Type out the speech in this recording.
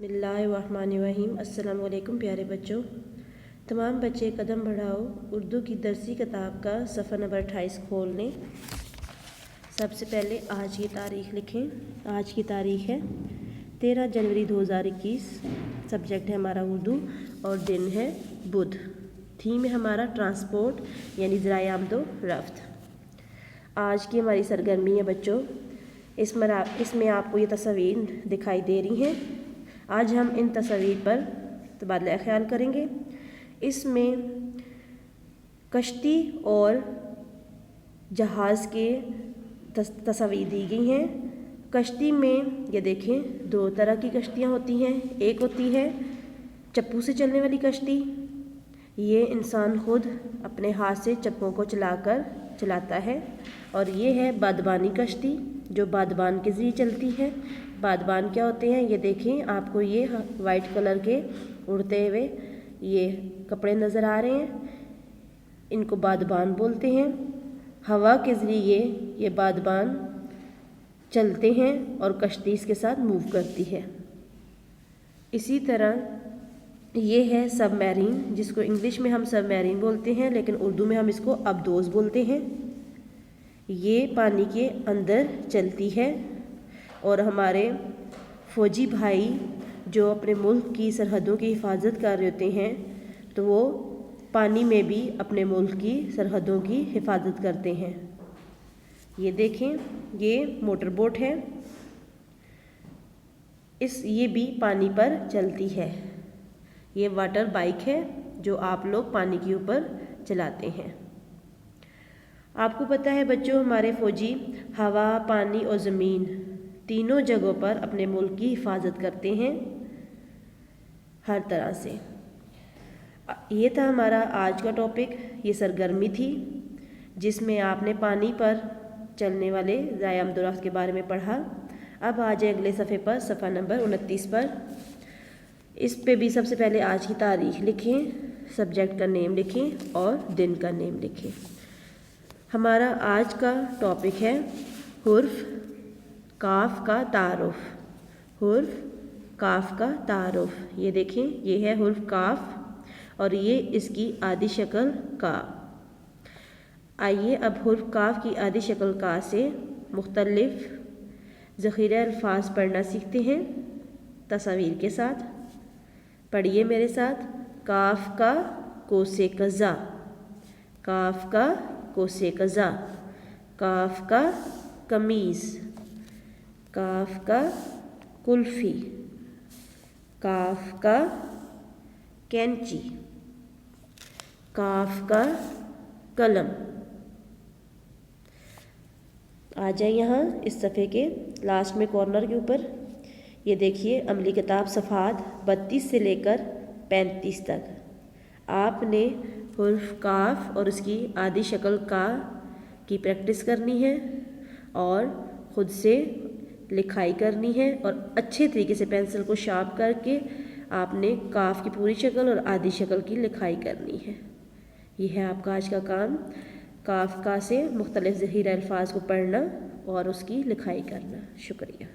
बिस्मिल्लाहिर्रहमानिर्रहीम। अस्सलाम वालेकुम प्यारे बच्चों। तमाम बच्चे कदम बढ़ाओ उर्दू की दरसी किताब का सफ़ा नंबर 28 खोल लें। सबसे पहले आज की तारीख़ लिखें। आज की तारीख़ है 13 जनवरी 2021। सब्जेक्ट है हमारा उर्दू और दिन है बुध। थीम है हमारा ट्रांसपोर्ट यानी ज़राए आमदो रफ्त। आज की हमारी सरगर्मी है बच्चों, इसमें आपको ये तस्वीर दिखाई दे रही हैं। आज हम इन तस्वीर पर तबादला ख्याल करेंगे। इसमें कश्ती और जहाज़ के तस्वीर दी गई हैं। कश्ती में ये देखें, दो तरह की कश्तियाँ होती हैं। एक होती है चप्पू से चलने वाली कश्ती, ये इंसान खुद अपने हाथ से चप्पों को चलाता है। और ये है बादबानी कश्ती जो बादबान के ज़रिए चलती है। बादबान क्या होते हैं, ये देखें, आपको ये वाइट कलर के उड़ते हुए ये कपड़े नज़र आ रहे हैं, इनको बादबान बोलते हैं। हवा के ज़रिए ये बादबान चलते हैं और कश्ती इसके साथ मूव करती है। इसी तरह ये है सबमरीन, जिसको इंग्लिश में हम सबमरीन बोलते हैं, लेकिन उर्दू में हम इसको अबदोज़ बोलते हैं। ये पानी के अंदर चलती है और हमारे फ़ौजी भाई जो अपने मुल्क की सरहदों की हिफाजत कर रहे होते हैं, तो वो पानी में भी अपने मुल्क की सरहदों की हिफाजत करते हैं। ये देखें, ये मोटर बोट है, ये भी पानी पर चलती है। ये वाटर बाइक है जो आप लोग पानी के ऊपर चलाते हैं। आपको पता है बच्चों, हमारे फ़ौजी हवा, पानी और ज़मीन तीनों जगहों पर अपने मुल्क की हिफाजत करते हैं हर तरह से। ये था हमारा आज का टॉपिक, ये सरगर्मी थी जिसमें आपने पानी पर चलने वाले ज़राए आमदो रफ्त के बारे में पढ़ा। अब आ जाए अगले सफ़े पर, सफ़ा नंबर 29 पर। इस पे भी सबसे पहले आज की तारीख़ लिखें, सब्जेक्ट का नेम लिखें और दिन का नेम लिखें। हमारा आज का टॉपिक है हुर्फ काफ का तारुफ। हुर्फ काफ का तारुफ। ये देखें, ये है हुर्फ काफ और ये इसकी आदि शक्ल का। आइए अब हुर्फ काफ की आदि शक्ल का से मुख्तलिफ ज़ख़ीरे अल्फाज पढ़ना सीखते हैं तस्वीर के साथ। पढ़िए मेरे साथ। काफ का कोसे कज़ा, काफ का कोसे कज़ा। काफ का कमीज़, काफ का कुल्फ़ी। काफ का कैंची, काफ का कलम। आ जाए यहाँ इस सफ़े के लास्ट में कॉर्नर के ऊपर, ये देखिए अमली किताब सफ़हात 32 से लेकर 35 तक। आपने हुर्फ काफ और उसकी आदि शक्ल का की प्रैक्टिस करनी है और ख़ुद से लिखाई करनी है और अच्छे तरीके से पेंसिल को शार्प करके आपने काफ की पूरी शक्ल और आदि शक्ल की लिखाई करनी है। ये है आपका आज का काम, काफ का से मुख्तलिफ ज़ख़ीरे अल्फाज को पढ़ना और उसकी लिखाई करना। शुक्रिया।